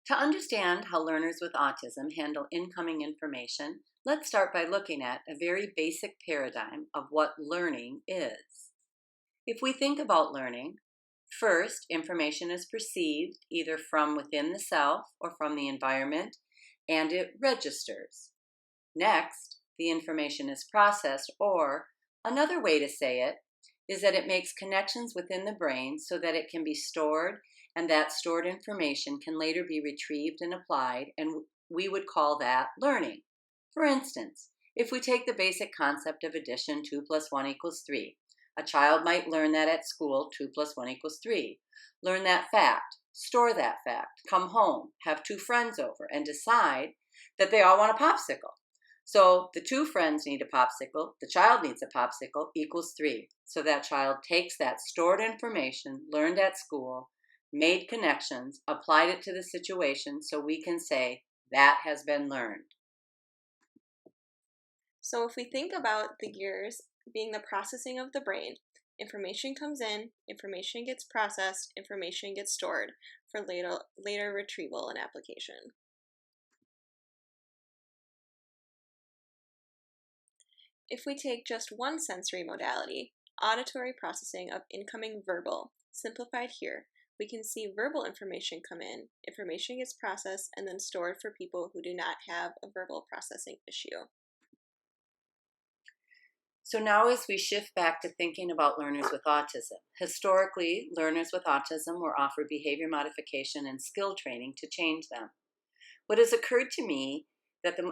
To understand how learners with autism handle incoming information, let's start by looking at a very basic paradigm of what learning is. If we think about learning, first, information is perceived either from within the self or from the environment, and it registers. Next, the information is processed, or another way to say it is that it makes connections within the brain so that it can be stored, and that stored information can later be retrieved and applied, and we would call that learning. For instance, if we take the basic concept of addition, 2 plus 1 equals 3, a child might learn that at school 2 plus 1 equals 3. Learn that fact, store that fact, come home, have two friends over, and decide that they all want a popsicle. So the two friends need a popsicle, the child needs a popsicle, equals 3. So that child takes that stored information, learned at school, made connections, applied it to the situation, so we can say that has been learned. So if we think about the gears being the processing of the brain, information comes in, information gets processed, information gets stored for later retrieval and application. If we take just one sensory modality, auditory processing of incoming verbal, simplified here, we can see verbal information come in, information gets processed, and then stored for people who do not have a verbal processing issue. So now as we shift back to thinking about learners with autism, historically, learners with autism were offered behavior modification and skill training to change them. What has occurred to me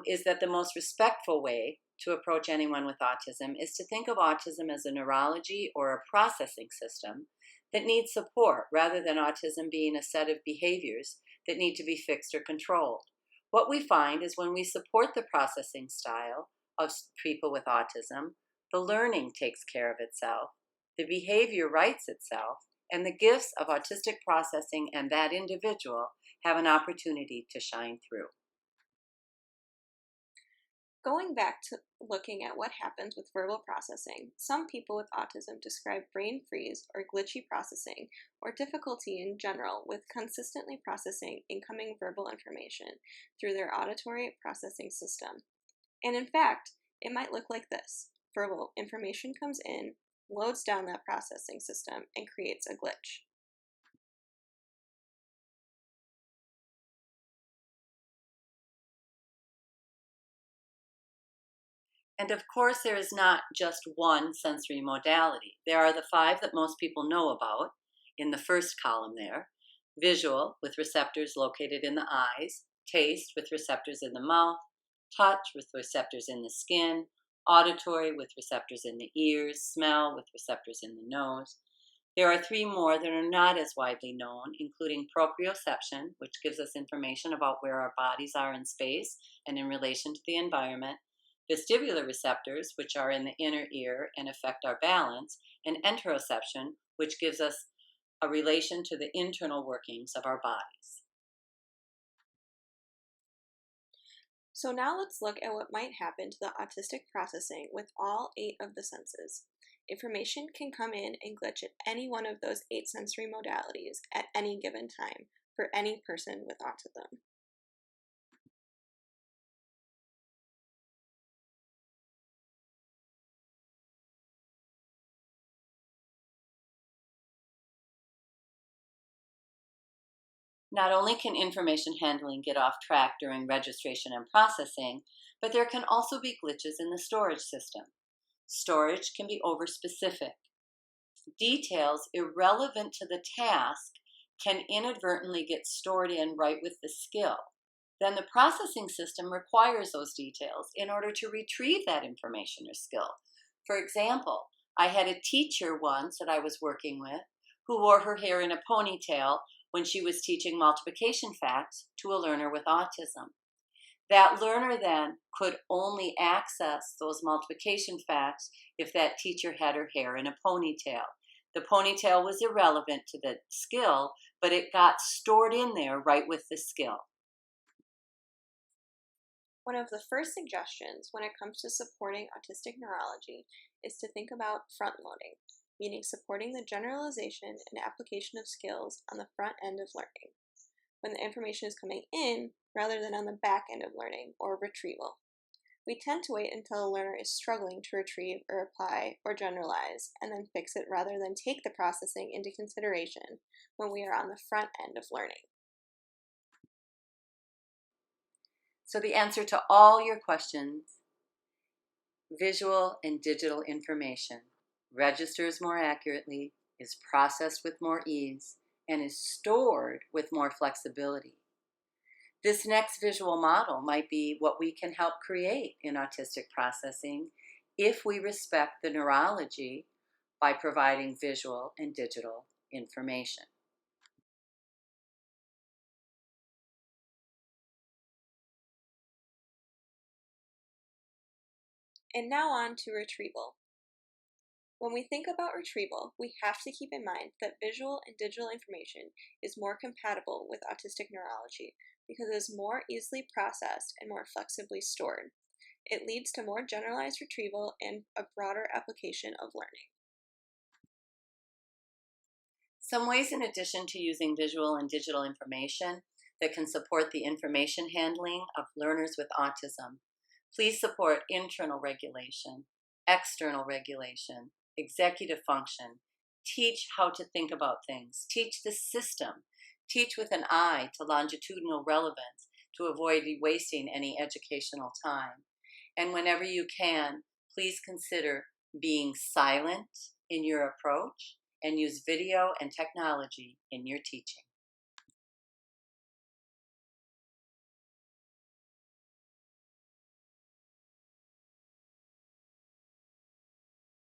is that the most respectful way to approach anyone with autism is to think of autism as a neurology or a processing system that needs support rather than autism being a set of behaviors that need to be fixed or controlled. What we find is when we support the processing style of people with autism, the learning takes care of itself, the behavior writes itself, and the gifts of autistic processing and that individual have an opportunity to shine through. Going back to looking at what happens with verbal processing, some people with autism describe brain freeze or glitchy processing, or difficulty in general with consistently processing incoming verbal information through their auditory processing system. And in fact, it might look like this. Verbal information comes in, loads down that processing system, and creates a glitch. And of course, there is not just one sensory modality. There are the 5 that most people know about in the first column there: visual, with receptors located in the eyes; taste, with receptors in the mouth; touch, with receptors in the skin; auditory, with receptors in the ears; smell, with receptors in the nose. There are 3 more that are not as widely known, including proprioception, which gives us information about where our bodies are in space and in relation to the environment; vestibular receptors, which are in the inner ear and affect our balance; and interoception, which gives us a relation to the internal workings of our bodies. So now let's look at what might happen to the autistic processing with all 8 of the senses. Information can come in and glitch at any one of those 8 sensory modalities at any given time for any person with autism. Not only can information handling get off track during registration and processing, but there can also be glitches in the storage system. Storage can be overspecific. Details irrelevant to the task can inadvertently get stored in right with the skill. Then the processing system requires those details in order to retrieve that information or skill. For example, I had a teacher once that I was working with who wore her hair in a ponytail when she was teaching multiplication facts to a learner with autism. That learner then could only access those multiplication facts if that teacher had her hair in a ponytail. The ponytail was irrelevant to the skill, but it got stored in there right with the skill. One of the first suggestions when it comes to supporting autistic neurology is to think about front loading, meaning supporting the generalization and application of skills on the front end of learning. when the information is coming in rather than on the back end of learning, or retrieval. We tend to wait until a learner is struggling to retrieve or apply or generalize and then fix it rather than take the processing into consideration when we are on the front end of learning. So the answer to all your questions: visual and digital information registers more accurately, is processed with more ease, and is stored with more flexibility. This next visual model might be what we can help create in autistic processing if we respect the neurology by providing visual and digital information. And now on to retrieval. When we think about retrieval, we have to keep in mind that visual and digital information is more compatible with autistic neurology because it is more easily processed and more flexibly stored. It leads to more generalized retrieval and a broader application of learning. Some ways, in addition to using visual and digital information, that can support the information handling of learners with autism. Please support internal regulation, external regulation, executive function. Teach how to think about things. Teach the system. Teach with an eye to longitudinal relevance to avoid wasting any educational time. And whenever you can, please consider being silent in your approach and use video and technology in your teaching.